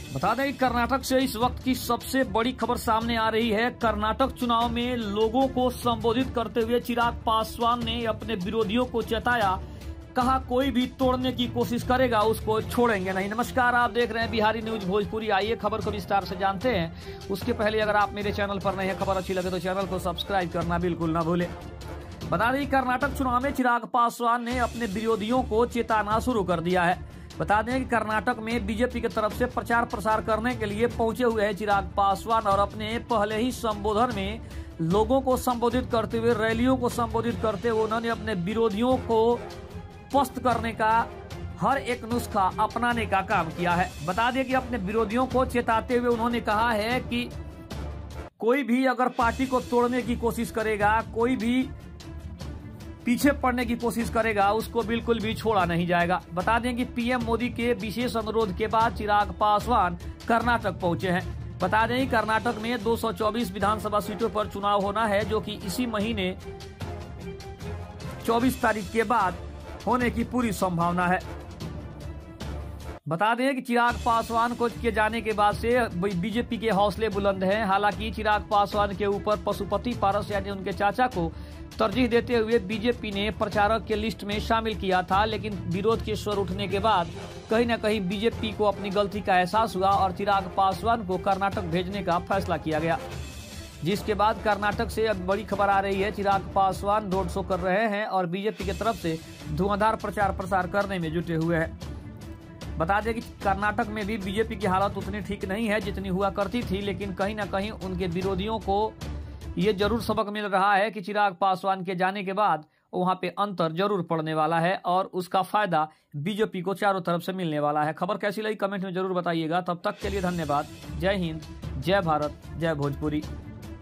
बता दें कि कर्नाटक से इस वक्त की सबसे बड़ी खबर सामने आ रही है। कर्नाटक चुनाव में लोगों को संबोधित करते हुए चिराग पासवान ने अपने विरोधियों को चेताया, कहा कोई भी तोड़ने की कोशिश करेगा उसको छोड़ेंगे नहीं। नमस्कार, आप देख रहे हैं बिहारी न्यूज भोजपुरी। आइए खबर को विस्तार से जानते हैं। उसके पहले अगर आप मेरे चैनल पर नए हैं, खबर अच्छी लगे तो चैनल को सब्सक्राइब करना बिल्कुल ना भूलें। बता दें कर्नाटक चुनाव में चिराग पासवान ने अपने विरोधियों को चेताना शुरू कर दिया है। बता दें कि कर्नाटक में बीजेपी की तरफ से प्रचार प्रसार करने के लिए पहुंचे हुए हैं चिराग पासवान और अपने पहले ही संबोधन में लोगों को संबोधित करते हुए, रैलियों को संबोधित करते हुए उन्होंने अपने विरोधियों को पस्त करने का हर एक नुस्खा अपनाने का काम किया है। बता दें कि अपने विरोधियों को चेताते हुए उन्होंने कहा है कि कोई भी अगर पार्टी को तोड़ने की कोशिश करेगा, कोई भी पीछे पड़ने की कोशिश करेगा, उसको बिल्कुल भी छोड़ा नहीं जाएगा। बता दें कि पीएम मोदी के विशेष अनुरोध के बाद चिराग पासवान कर्नाटक पहुंचे हैं। बता दें कि कर्नाटक में 224 विधानसभा सीटों पर चुनाव होना है, जो कि इसी महीने 24 तारीख के बाद होने की पूरी संभावना है। बता दें कि चिराग पासवान को के जाने के बाद से बीजेपी के हौसले बुलंद हैं। हालांकि चिराग पासवान के ऊपर पशुपति पारस यानी उनके चाचा को तरजीह देते हुए बीजेपी ने प्रचारक के लिस्ट में शामिल किया था, लेकिन विरोध के स्वर उठने के बाद कहीं न कहीं बीजेपी को अपनी गलती का एहसास हुआ और चिराग पासवान को कर्नाटक भेजने का फैसला किया गया, जिसके बाद कर्नाटक से अब बड़ी खबर आ रही है। चिराग पासवान रोड शो कर रहे हैं और बीजेपी की तरफ से धुआंधार प्रचार प्रसार करने में जुटे हुए हैं। बता दें कि कर्नाटक में भी बीजेपी की हालत उतनी ठीक नहीं है जितनी हुआ करती थी, लेकिन कहीं ना कहीं उनके विरोधियों को ये जरूर सबक मिल रहा है कि चिराग पासवान के जाने के बाद वहां पे अंतर जरूर पड़ने वाला है और उसका फायदा बीजेपी को चारों तरफ से मिलने वाला है। खबर कैसी लगी कमेंट में जरूर बताइएगा। तब तक के लिए धन्यवाद। जय हिंद, जय भारत, जय भोजपुरी।